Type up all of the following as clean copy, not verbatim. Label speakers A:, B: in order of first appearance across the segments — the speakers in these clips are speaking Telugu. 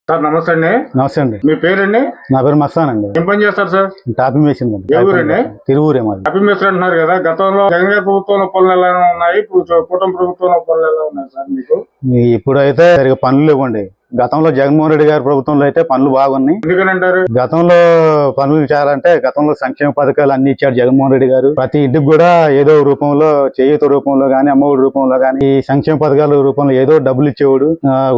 A: సార్ నమస్తే అండి.
B: నమస్తే అండి.
A: మీ పేరండి?
B: నా పేరు మస్తాన్ అండి.
A: ఏం పని చేస్తారు సార్?
B: టాపింగ్ మెషిన్ అండి.
A: ఏ ఊరండి?
B: తిరువూరే మాది.
A: టాపింగ్ మెషిన్ అంటున్నారు కదా, గతంలో జగన్ గారి ప్రభుత్వంలో పనులు ఎలా ఉన్నాయి, ఇప్పుడు కూటమి ప్రభుత్వంలో పనులు ఎలా ఉన్నాయి సార్ మీకు?
B: ఇప్పుడైతే సరిగా పనులు లేవండి. గతంలో జగన్మోహన్ రెడ్డి గారి ప్రభుత్వంలో అయితే పనులు బాగున్నాయి.
A: ఎందుకని అంటారు?
B: గతంలో పనులు చేయాలంటే గతంలో సంక్షేమ పథకాలు అన్ని ఇచ్చాడు జగన్మోహన్ రెడ్డి గారు. ప్రతి ఇంటికి కూడా ఏదో రూపంలో, చేయూత రూపంలో గానీ, అమ్మఒడి రూపంలో గానీ, ఈ సంక్షేమ పథకాల రూపంలో ఏదో డబ్బులు ఇచ్చేవాడు.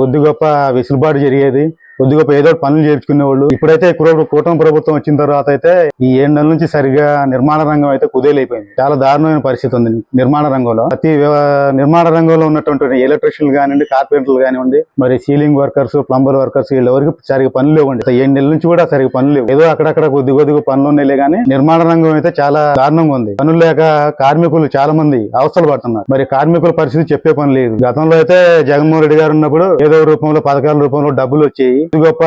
B: కొద్ది గొప్ప వెసులుబాటు జరిగేది. కొద్ది గొప్ప ఏదో పనులు చేర్చుకునేవాళ్ళు. ఇప్పుడైతే కూటమి ప్రభుత్వం వచ్చిన తర్వాత అయితే ఈ 7 నెలల నుంచి సరిగా నిర్మాణ రంగం అయితే కుదేలైపోయింది. చాలా దారుణమైన పరిస్థితి ఉంది నిర్మాణ రంగంలో. ప్రతి నిర్మాణ రంగంలో ఉన్నటువంటి ఎలక్ట్రీషియన్లు కానివ్వండి, కార్పెంటర్లు కానివ్వండి, మరి సీలింగ్ వర్కర్స్, ప్లంబర్ వర్కర్స్, వీళ్ళెవరికి సరిగా పనులు లేవండి. 7 నెలల నుంచి కూడా సరిగా పనులు లేవు. ఏదో అక్కడక్కడ కొద్దిగా పనులు ఉన్నాయి కానీ నిర్మాణ రంగం అయితే చాలా దారుణంగా ఉంది. పనులు లేక కార్మికులు చాలా మంది అవస్థలు పడుతున్నారు. మరి కార్మికుల పరిస్థితి చెప్పే పని లేదు. గతంలో అయితే జగన్మోహన్ రెడ్డి గారు ఉన్నప్పుడు ఏదో రూపంలో, పథకాల రూపంలో డబ్బులు వచ్చేవి, గొప్ప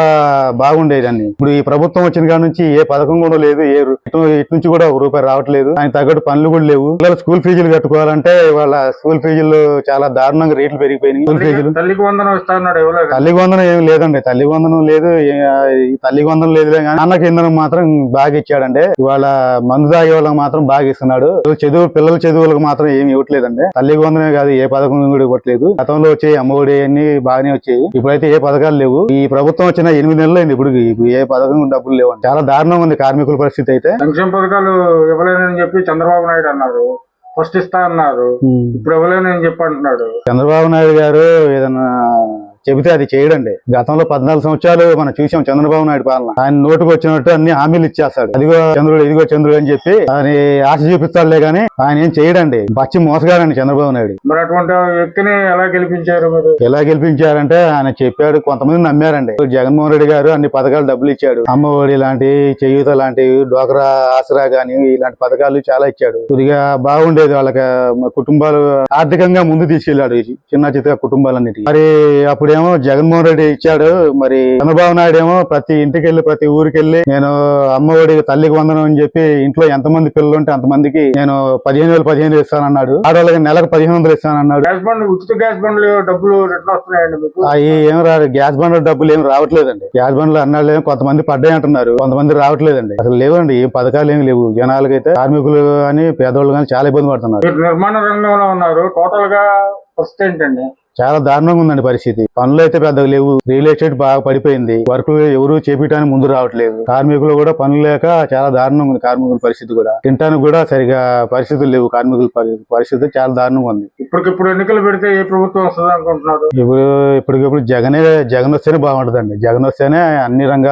B: బాగుండేదండి. ఇప్పుడు ఈ ప్రభుత్వం వచ్చిన కాడ నుంచి ఏ పథకం కూడా లేదు, ఇటు నుంచి కూడా ₹1 రావట్లేదు. ఆయన తగ్గట్టు పనులు కూడా లేవు. పిల్లలు స్కూల్ ఫీజులు కట్టుకోవాలంటే వాళ్ళ స్కూల్ ఫీజులు చాలా దారుణంగా రేట్లు పెరిగిపోయినాయి. స్కూల్ ఫీజులు
A: తల్లికి వందనం ఇస్తా ఉన్నాడు.
B: తల్లికి వందనం ఏమి లేదండి. తల్లికి వందనం లేదు, తల్లికి వందనం లేదులే కానీ అన్నకి ఇంధనం మాత్రం బాగా ఇచ్చాడండి. ఇవాళ మందు తాగే వాళ్ళకి మాత్రం బాగా ఇస్తున్నాడు. పిల్లల చదువులకు మాత్రం ఏమి ఇవ్వట్లేదండి. తల్లికి వందనమే కాదు, ఏ పథకం కూడా ఇవ్వట్లేదు. గతంలో వచ్చే అమ్మఒడి అన్ని బాగానే వచ్చాయి. ఇప్పుడైతే ఏ పథకాలు లేవు. ఈ ప్రభుత్వం వచ్చిన 8 నెలలు అయింది. ఇప్పుడు ఏ పథకం డబ్బులు లేవండి. చాలా దారుణంగా ఉంది కార్మికుల పరిస్థితి అయితే.
A: సంక్షేమ పథకాలు ఇవ్వలేనని చెప్పి చంద్రబాబు నాయుడు అన్నారు, ఫస్ట్ ఇస్తా అన్నారు, ఇప్పుడు ఇవ్వలేనని చెప్పి అంటున్నాడు.
B: చంద్రబాబు నాయుడు గారు ఏదన్నా చెబితే అది చేయడండి. గతంలో 14 సంవత్సరాలు మనం చూసాం చంద్రబాబు నాయుడు పాలన. ఆయన నోటుకు వచ్చినట్టు అన్ని హామీలు ఇచ్చేస్తాడు. అదిగో చంద్రుడు, ఇదిగో చంద్రుడు అని చెప్పి ఆయన ఆశ చూపిస్తాడులే గానీ ఆయన ఏం చేయడండి. పచ్చి మోసగాడండి చంద్రబాబు నాయుడు.
A: మరి అటువంటి వ్యక్తిని ఎలా గెలిపించారు మీరు?
B: ఎలా గెలిపించారంటే ఆయన చెప్పాడు, కొంతమంది నమ్మారండి. జగన్మోహన్ రెడ్డి గారు అన్ని పథకాలు డబ్బులు ఇచ్చాడు. అమ్మఒడి లాంటి, చేయూత లాంటి, డ్వాక్రా ఆసరా గాని ఇలాంటి పథకాలు చాలా ఇచ్చాడు. కొద్దిగా బాగుండేది. వాళ్ళకి కుటుంబాలు ఆర్థికంగా ముందు తీసుకెళ్లాడు చిన్న చిన్న కుటుంబాలన్నిటి. మరి అప్పుడు జగన్మోహన్ రెడ్డి ఇచ్చాడు. మరి చంద్రబాబు నాయుడు ఏమో ప్రతి ఇంటికి వెళ్ళి, ప్రతి ఊరికి వెళ్ళి నేను అమ్మఒడి, తల్లికి వందనం అని చెప్పి ఇంట్లో ఎంతమంది పిల్లలు ఉంటే అంతమందికి నేను 15,000 ఇస్తానన్నాడు. ఆడవాళ్ళకి నెలకు 1,500 ఇస్తానన్నాడు.
A: ఉచిత గ్యాస్ బండ్లు డబ్బులు ఎట్లా వస్తున్నాయండి మీకు?
B: ఏం రాదు. గ్యాస్ బండ్ల డబ్బులు ఏం రావట్లేదండి. గ్యాస్ బండ్లు అన్నాళ్ళు కొంతమంది పడ్డాయి అంటున్నారు, కొంతమంది రావట్లేదండి. అసలు లేవండి, ఏం పథకాలు ఏమి లేవు. జనాలకైతే కార్మికులు కానీ, పేదవాళ్ళు కానీ చాలా ఇబ్బంది పడుతున్నారు.
A: నిర్మాణ రంగంలో ఉన్నారు. టోటల్ గా పరిస్థితి ఏంటండి?
B: చాలా దారుణంగా ఉందండి పరిస్థితి. పనులు అయితే పెద్దగా లేవు. రియల్ ఎస్టేట్ బాగా పడిపోయింది. వర్క్ ఎవరు చేపించడానికి ముందు రావట్లేదు. కార్మికులు కూడా పనులు లేక చాలా దారుణంగా ఉంది. కార్మికుల పరిస్థితి కూడా తినడానికి కూడా సరిగా పరిస్థితులు లేవు. కార్మికుల పరిస్థితి చాలా దారుణంగా ఉంది.
A: ఇప్పటికిప్పుడు ఎన్నికలు పెడితే ఏ ప్రభుత్వం వస్తుంది అనుకుంటున్నారు?
B: ఇప్పటికిప్పుడు జగన్ వస్తేనే బాగుంటుందండి. జగన్ వస్తేనే అన్ని రంగాలు